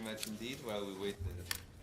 much indeed. While we wait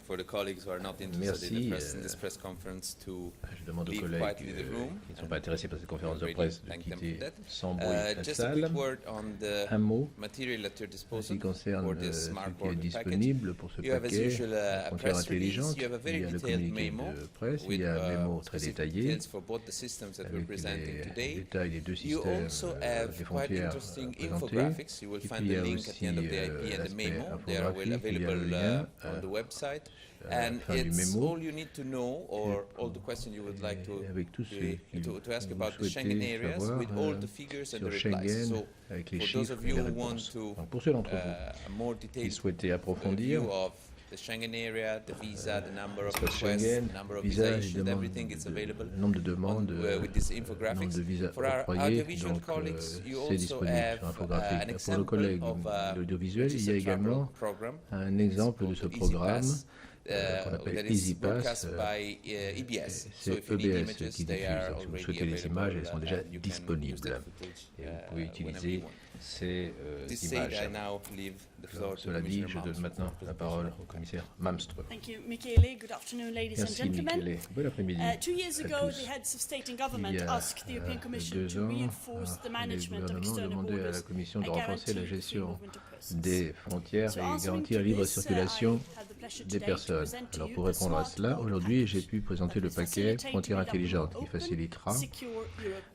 for the colleagues who are not interested in this press conference to je demande aux leave collègues quietly the room. qui ne sont pas intéressés par cette conférence de presse de quitter sans bruit la Just a salle. quick word on the Un mot material at your en ce disposal qui concerne for this ce smart qui est border package. disponible pour ce You have as paquet usual a frontière press release. intelligente. You have a Il y very a le detailed communiqué memo de presse, il with y a un mémo très specific détaillé details for both the systems that we're avec presenting les today. détails des deux You systèmes also des have quite frontières interesting présentés. infographics. You will Et find puis il y the a link at the end of the IP and the l'aspect memo. They are infographique, il y a available le lien on the website. à la And fin du it's mémo. all you need to know, or all the questions you would like to Avec tous ceux qui to ask vous about the Schengen souhaitez areas savoir with all the figures and the sur replies. Schengen So, avec les for those chiffres of et you les who want réponses. to Donc pour ceux d'entre vous a more qui detailed souhaitez approfondir review of the Schengen area, the visa, the number of l'espace requests, Schengen, the number of visa, visa les issued, demandes, everything is available le nombre de demandes, with this le nombre infographics. de visas For our octroyés, audiovisual donc colleagues, you c'est also disponible have sur an infographique. Pour le example collègue of de l'audiovisuel, il y a registered travel également program. un exemple de ce programme qu'on appelle that is EasyPass. broadcast by EBS. So C'est if you need EBS images, qui they diffuse. are Donc, si vous already souhaitez les images, elles sont déjà available, and you can use disponibles. that footage, Et vous pouvez whenever you utiliser want. ces This said, images. I now leave the floor Alors, to cela dit, Commissioner je donne Malmström maintenant for la the parole presentation. au commissaire Malmström. Thank you, Michele. Good afternoon, ladies and Merci gentlemen. Michele. Bon après-midi 2 years à ago, tous. the heads of state and Il government y a asked the European Commission 2 to ans, reinforce the les management of gouvernements external demandaient à la borders Commission de and renforcer la guarantee free gestion movement of persons. des frontières So et answering garantir to la libre this, circulation I have the pleasure des today to personnes. present to Alors you pour a répondre à smart cela, border aujourd'hui j'ai package pu présenter le that will paquet facilitate Frontières a more intelligentes qui open, facilitera secure Europe,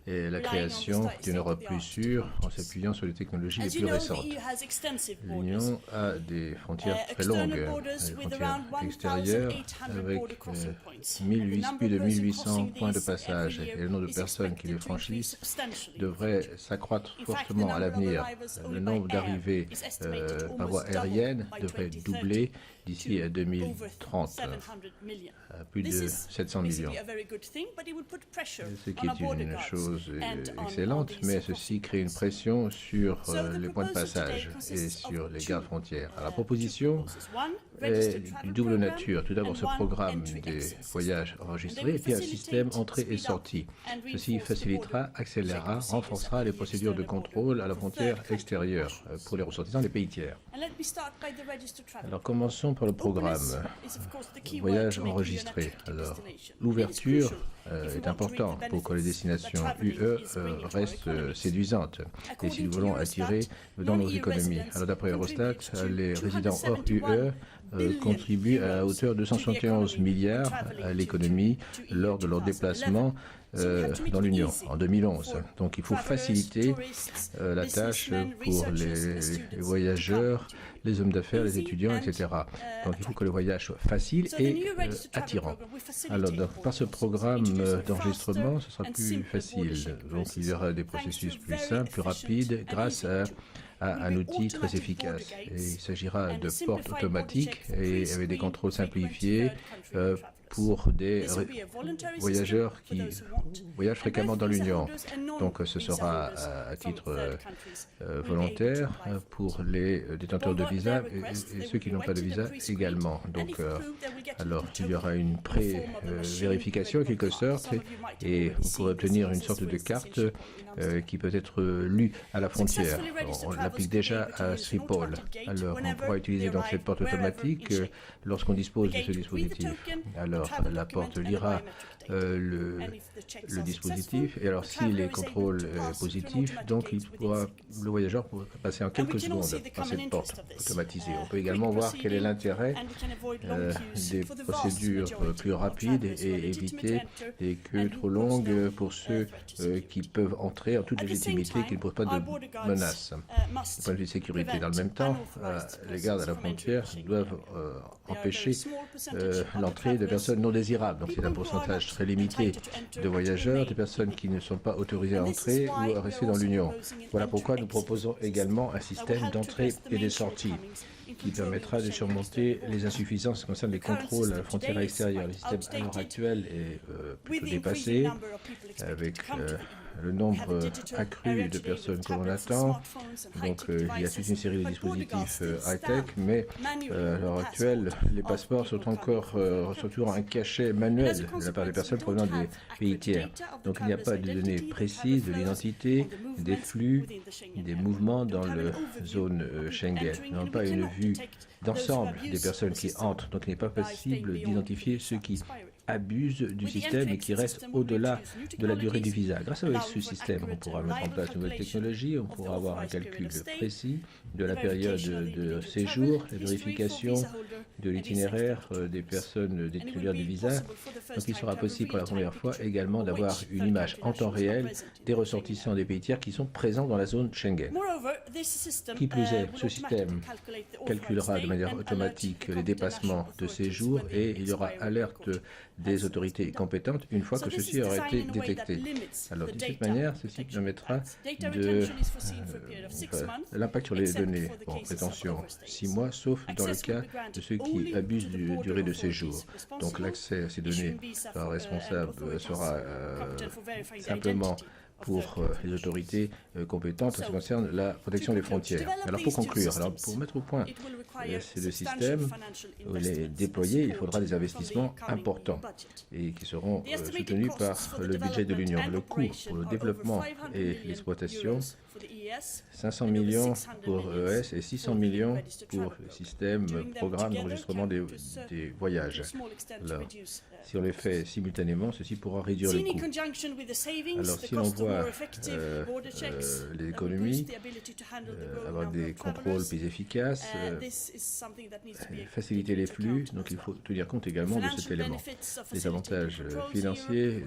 et la relying on the création d'une Europe plus state-of-the-art sûre en technologies. s'appuyant sur les technologies les As you plus know, the récentes. EU has extensive borders. L'Union a des frontières très External longues, borders des with frontières around extérieures 1,800 avec border crossing points. plus de And the number of persons 1800 crossing points de these passage every et year le nombre de is personnes qui les expected to increase franchissent substantially in the devrait future. s'accroître In fact, the fortement à number of l'avenir. arrivals Le only nombre by air d'arrivées is estimated to par voie almost double aérienne by devrait 2030 doubler d'ici à to 2030 over 700 million. à plus This de is 700 millions. basically a very good thing, but it would put pressure Ce qui on our est border une guards chose and on excellente, these mais crossing ceci crée une points. pression sur So the les points de proposal today passage et consists of sur les two, gardes frontières. Alors, la two proposition proposals. One, est registered d'une travel double program, nature. Tout d'abord, and ce one, programme entry des exit voyages system. enregistrés et puis un système entrée et sortie. Ceci facilitera, accélérera, renforcera les procédures de contrôle à la frontière extérieure pour les ressortissants des pays tiers. Alors, commençons par le programme. Voyage enregistré. Alors, l'ouverture est importante pour que les destinations UE restent séduisantes et si nous voulons attirer dans nos économies. Alors, d'après Eurostat, les résidents hors UE contribuent à hauteur de 271 milliards à l'économie lors de leur déplacement dans l'Union en 2011. Donc il faut faciliter la tâche pour les voyageurs, les hommes d'affaires, les étudiants, etc. Donc il faut que le voyage soit facile et attirant. Alors par ce programme d'enregistrement, ce sera plus facile. Donc il y aura des processus plus simples, plus rapides, grâce à un outil très efficace. Et il s'agira de portes automatiques et avec des contrôles simplifiés pour des voyageurs qui voyagent fréquemment dans l'Union. Donc ce sera à titre volontaire pour les détenteurs de visa et ceux qui n'ont pas de visa également. Donc alors il y aura une pré-vérification en quelque sorte et vous pourrez obtenir une sorte de carte qui peut être lue à la frontière. On l'applique déjà à Schiphol. Alors on pourra utiliser donc cette porte automatique lorsqu'on dispose de ce dispositif. Alors la porte lira le dispositif et alors si les contrôles positifs, donc le voyageur pourra passer en quelques secondes par cette porte automatisée. On peut également voir quel est l'intérêt des procédures plus rapides et éviter des queues trop longues pour ceux qui peuvent entrer en toute légitimité, qui ne posent pas de menaces. Du point de vue de sécurité, dans le même temps, les gardes à la frontière doivent empêcher l'entrée de personnes non désirables. Donc c'est un pourcentage très limité de voyageurs, des personnes qui ne sont pas autorisées à entrer ou à rester dans l'Union. Voilà pourquoi nous proposons également un système d'entrée et de sortie qui permettra de surmonter les insuffisances concernant les contrôles à la frontière extérieure. Le système à l'heure actuelle est plutôt dépassé, avec le nombre accru de personnes que l'on attend. Donc il y a toute une série de dispositifs high-tech, mais à l'heure actuelle, les passeports sont toujours un cachet manuel de la part des personnes provenant des pays tiers. Donc il n'y a pas de données précises de l'identité, des flux, des mouvements dans la zone Schengen. Nous n'avons pas une vue d'ensemble des personnes qui entrent, donc il n'est pas possible d'identifier ceux qui abusent du système et qui restent au-delà de la durée du visa. Grâce à ce système, on pourra mettre en place de nouvelles technologies, on pourra avoir un calcul précis de la période de séjour, la vérification de l'itinéraire des personnes titulaires du visa. Donc il sera possible pour la première fois également d'avoir une image en temps réel des ressortissants des pays tiers qui sont présents dans la zone Schengen. Qui plus est, ce système calculera de manière automatique les dépassements de séjour et il y aura alerte des autorités compétentes une fois que ceci aura été détecté. Alors, de cette manière, ceci permettra l'impact sur les données. Bon, prétention 6 mois, sauf dans le cas de ceux qui abusent du durée de séjour. Donc, l'accès à ces données par responsable sera simplement pour les autorités compétentes en ce qui concerne la protection des frontières. Alors pour conclure, pour mettre au point le système, il est déployé, il faudra des investissements importants et qui seront soutenus par le budget de l'Union. Le coût pour le développement et l'exploitation, 500 millions pour EES et 600 millions pour le système programme d'enregistrement des voyages. Alors, si on les fait simultanément, ceci pourra réduire les coûts. Alors, si on voit les économies, avoir des contrôles plus efficaces, faciliter les flux, donc il faut tenir compte également de cet élément. Les avantages financiers,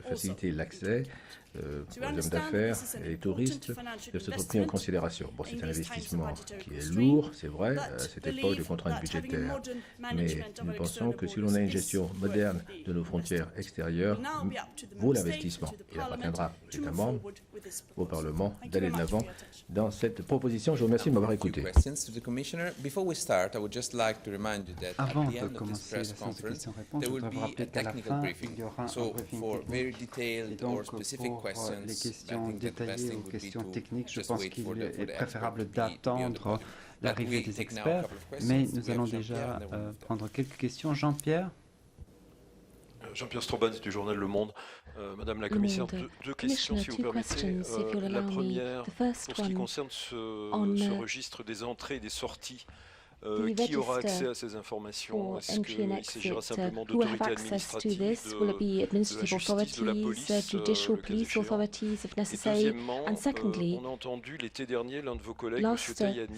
faciliter l'accès pour les hommes d'affaires et les touristes doivent être pris en considération. Bon, c'est un investissement qui est lourd, c'est vrai, à cette époque de contraintes budgétaires, mais nous pensons que si l'on a une gestion moderne de nos frontières extérieures, vaut l'investissement. Il appartiendra aux États membres, au Parlement, d'aller de l'avant dans cette proposition. Je vous remercie de m'avoir écouté. Avant de commencer la séance de questions-réponses, je voudrais vous rappeler qu'à la fin, il y aura un briefing technique. Et donc, pour les questions détaillées ou questions techniques, je pense qu'il est préférable d'attendre l'arrivée des experts. Mais nous allons déjà prendre quelques questions. Jean-Pierre? Jean-Pierre Stroban du journal Le Monde. Madame la commissaire, deux questions si vous permettez. La première, pour ce qui concerne ce registre des entrées et des sorties, qui aura accès à ces informations? Est-ce qu'il s'agira simplement d'autorités administratives, de la justice, de la police, et deuxièmement, on a entendu l'été dernier l'un de vos collègues, M. Tajani,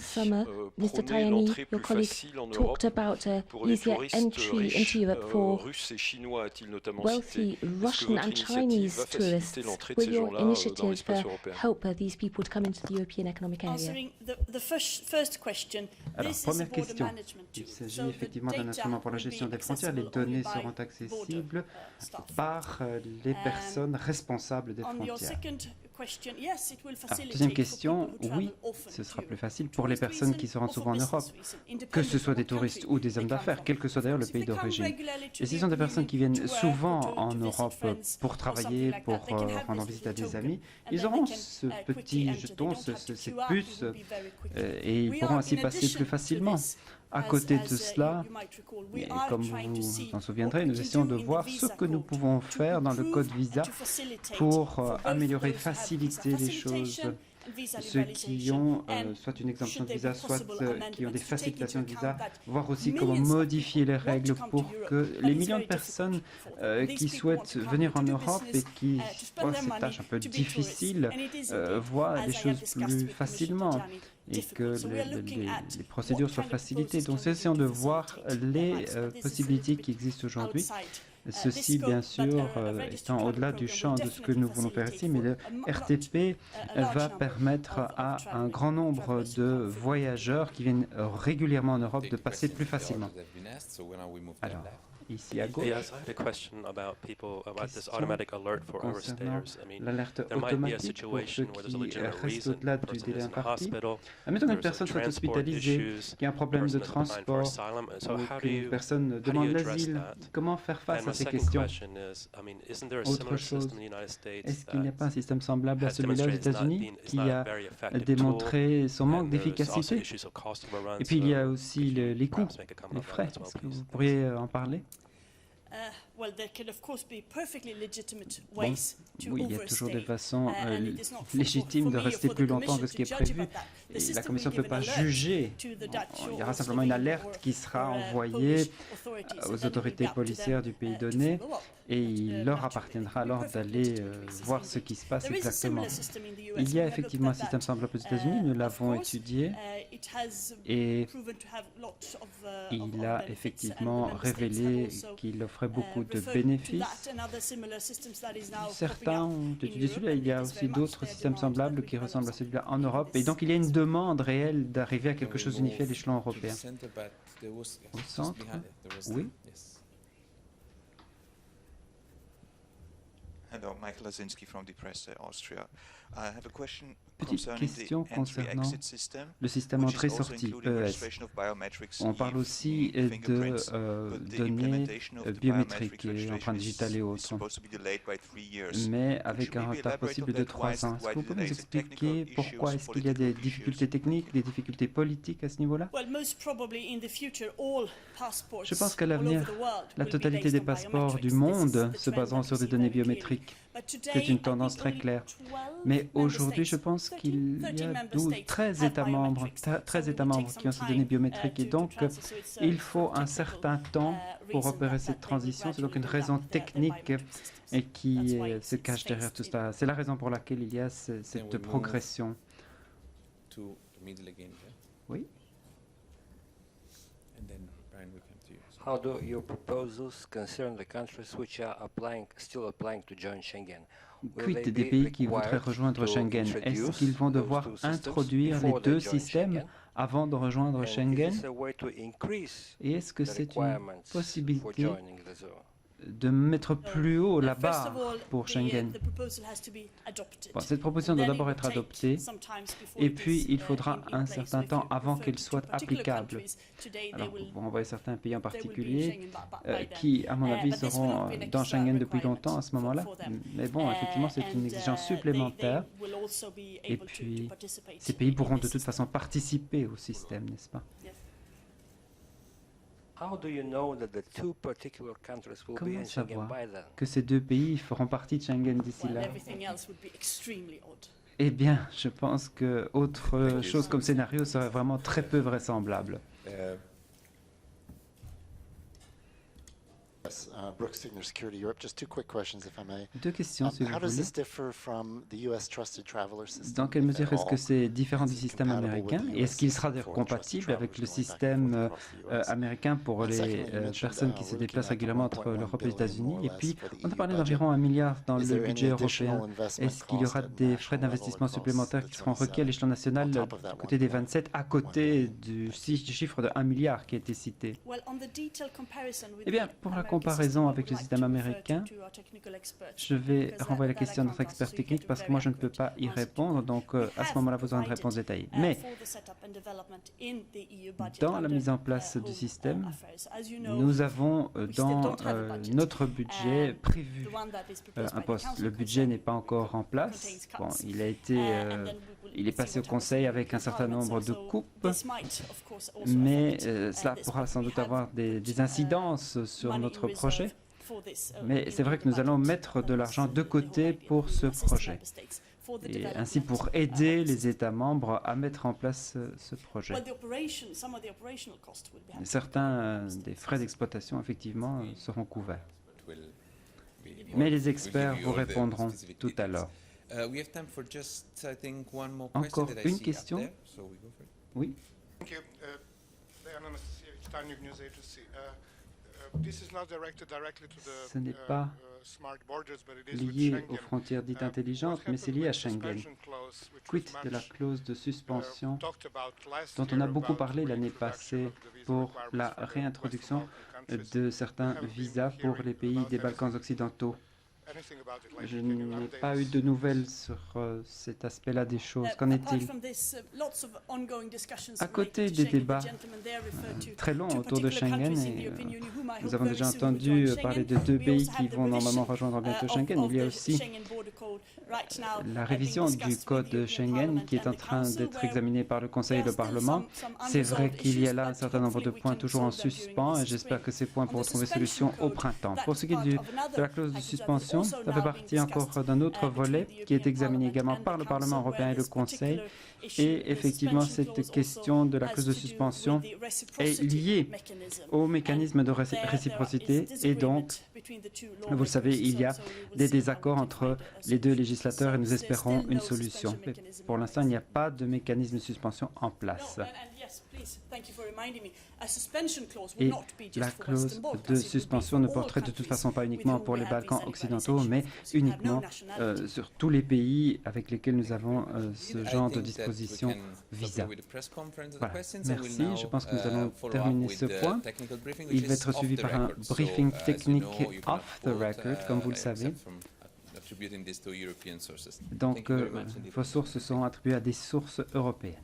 prôner l'entrée plus facile en Europe pour les touristes riches, russes et chinois, a-t-il notamment cité. Est-ce que votre initiative va faciliter l'entrée de ces gens-là dans l'espace européen? Alors, première question. Il s'agit effectivement d'un instrument pour la gestion des frontières. Les données seront accessibles par les personnes responsables des frontières. Alors, deuxième question, oui, ce sera plus facile pour les personnes qui se rendent souvent en Europe, que ce soit des touristes ou des hommes d'affaires, quel que soit d'ailleurs le pays d'origine. Et ce sont des personnes qui viennent souvent en Europe pour travailler, pour rendre visite à des amis. Ils auront ce petit jeton, cette puce, et ils pourront ainsi passer plus facilement. À côté de cela, et comme vous vous en souviendrez, nous essayons de voir ce que nous pouvons faire dans le code visa pour améliorer, faciliter les choses. Ceux qui ont soit une exemption de visa, soit qui ont des facilitations de visa, voir aussi comment modifier les règles pour que les millions de personnes qui souhaitent venir en Europe et qui voient ces tâches un peu difficiles, voient les choses plus facilement et que les procédures soient facilitées. Donc, essayons de voir les possibilités qui existent aujourd'hui. Ceci, bien sûr, étant au-delà du champ de ce que nous voulons faire ici, mais le RTP va permettre à un grand nombre de voyageurs qui viennent régulièrement en Europe de passer plus facilement. Alors, ici à gauche. Yes, I had a question about people about this automatic alert for Concernant overstayers. I mean, l'alerte there might be a automatique pour ceux situation where there's a qui legitimate restent reason, au-delà the du person délai is in the imparti. hospital, Admettons qu'une there's personne soit transport hospitalisée, issues, qu'il y a un problème de person is applying for transport, asylum. So ou how do qu'une you personne demande address l'asile. that? Comment faire face And à my ces second questions? question is, I mean, isn't there a Autre similar chose, system in the United States est-ce qu'il n'y a that pas un système semblable à has celui-là aux demonstrated it's not États-Unis being- it's qui not a a very effective démontré son tool, manque and there's also d'efficacité? issues of cost overruns, Et puis il y a so aussi could you les coûts, perhaps make a comment les on that frais. as well, Est-ce que please? vous pourriez en parler? Well, there can of course be perfectly legitimate Bon, ways to oui, il y a toujours des overstay. façons And it is not légitimes for de me or rester for the plus longtemps Commission que ce qui est to judge prévu. about that. The Et la system Commission will ne peut give an pas alert juger. to the Dutch Il y or aura simplement une Slovene alerte qui sera or, envoyée Polish authorities, and aux then it will autorités be up to them, policières du pays to donné follow up. et il leur naturally, appartiendra it will be alors perfectly d'aller legitimate basis voir ce indeed. qui se passe There is a exactement. similar system in the US. Il y We a have looked effectivement un at système that. semblable aux États-Unis, nous Of l'avons course, étudié it has et proven to have lots of il of a benefits, effectivement and the member states have révélé also, qu'il offrait beaucoup de referred to bénéfices. that and other similar systems that is now popping Certains up ont in étudié Europe, celui-là, and il y a it is aussi very much d'autres their systèmes demand that semblables we qui develop ressemblent à something celui-là en in Europe. Et this donc il y a une space. demande réelle d'arriver à Can quelque we chose d'unifié à move l'échelon to the européen. center back? There was- Au just centre, behind it, there was- oui. yes. Hello, Michael Lazinski from Die Presse, Austria. I have a question Petite concerning question the concernant entry-exit system, le système which is also entrée-sortie, including ES. registration of biometrics, On parle aussi e- de fingerprints, but the données implementation of the biométriques biometric et empreintes digitales et registration is autres, supposed to be delayed by 3 years. mais avec Could un you maybe retard elaborate possible on de that? 3 ans. Est-ce que vous pouvez nous Is it technical expliquer pourquoi issues, est-ce qu'il y a des political difficultés issues? techniques, des difficultés politiques à ce niveau-là? Well, most probably in the future, all passports Je pense qu'à all over l'avenir, the world la will be totalité based des on passeports du biometrics. monde This is the se trend baseront that sur we des see données very clearly. biométriques. But today, C'est une I tendance think très only claire. 12 Mais member aujourd'hui, je states, pense 13 qu'il y a 13 États membres, 13 États membres qui ont ces données biométriques et donc il faut un certain temps pour opérer cette transition. C'est donc une raison technique et qui se cache derrière tout cela. C'est la raison pour laquelle il y a cette progression. To the middle again, yeah? Oui. And then, Brian, we come to you. How do your proposals concern the countries which are still applying to join Schengen? Quid des pays qui voudraient rejoindre Schengen? Est-ce qu'ils vont devoir introduire les deux systèmes avant de rejoindre Schengen? Et est-ce que c'est une possibilité de mettre plus haut la barre pour Schengen? Bon, cette proposition doit d'abord être adoptée et puis il faudra un certain temps avant qu'elle soit applicable. Alors, vous renvoyez certains pays en particulier qui, à mon avis, seront dans Schengen depuis longtemps à ce moment-là. Mais bon, effectivement, c'est une exigence supplémentaire. Et puis, ces pays pourront de toute façon participer au système, n'est-ce pas? Comment savoir que ces deux pays feront partie de Schengen d'ici là? Eh bien, je pense que autre chose comme scénario serait vraiment très peu vraisemblable. Brooks Signer Security Europe. Just two quick questions, if I may. Deux questions, si vous How does voulez. this differ from the US Trusted Traveler system? Dans quelle mesure est-ce que c'est différent du Is it système compatible américain with the et est-ce qu'il US sera d'ailleurs for compatible trusted avec le travelers going back and système forth across the US? américain pour les Secondly, you mentioned, personnes qui se we're déplacent looking at régulièrement entre 1.1 l'Europe et les billion, États-Unis? more or Et less, puis, for the on a EU parlé budget. d'environ 1 milliard dans Is le there any budget additional européen. investment Est-ce qu'il y aura cost at des frais national d'investissement level supplémentaires across qui the seront requis à 27, l'échelon national on top of du that côté des 1.1 27 à côté du chiffre de 1 milliard qui a été cité? Eh bien, pour la comparaison avec le système américain, je vais renvoyer la question à notre expert technique parce que moi je ne peux pas y répondre, donc à ce moment-là vous aurez une réponse détaillée. Mais dans la mise en place du système, nous avons dans notre budget prévu un poste. Le budget n'est pas encore en place. Bon, il est passé au Conseil avec un certain nombre de coupes, mais cela pourra sans doute avoir des incidences sur notre projet. Mais c'est vrai que nous allons mettre de l'argent de côté pour ce projet, et ainsi pour aider les États membres à mettre en place ce projet. Certains des frais d'exploitation, effectivement, seront couverts. Mais les experts vous répondront tout à l'heure. Encore une question? Oui. Thank you. News Agency. Ce n'est pas lié aux frontières dites intelligentes, mais c'est lié à Schengen. Quid de la clause de suspension dont on a beaucoup parlé l'année passée pour la réintroduction de certains visas pour les pays des Balkans occidentaux? Je n'ai pas eu de nouvelles sur cet aspect-là des choses. Qu'en est-il? À côté des débats très longs autour de Schengen, et nous avons déjà entendu parler de 2 pays qui vont normalement rejoindre bientôt Schengen, il y a aussi la révision du code de Schengen qui est en train d'être examinée par le Conseil et le Parlement. C'est vrai qu'il y a là un certain nombre de points toujours en suspens et j'espère que ces points pourront trouver solution au printemps. Pour ce qui est de la clause de suspension, ça fait partie encore d'un autre volet qui est examiné également par le Parlement européen et le Conseil. Et effectivement, cette question de la clause de suspension est liée au mécanisme de réciprocité et donc, vous le savez, il y a des désaccords entre les 2 législateurs et nous espérons une solution. Mais pour l'instant, il n'y a pas de mécanisme de suspension en place. Et la clause de suspension ne porterait de toute façon pas uniquement pour les Balkans occidentaux, mais uniquement sur tous les pays avec lesquels nous avons ce genre de disposition visa. Voilà. Merci. Je pense que nous allons terminer ce point. Il va être suivi par un briefing technique off the record, comme vous le savez. Donc, vos sources sont attribuées à des sources européennes.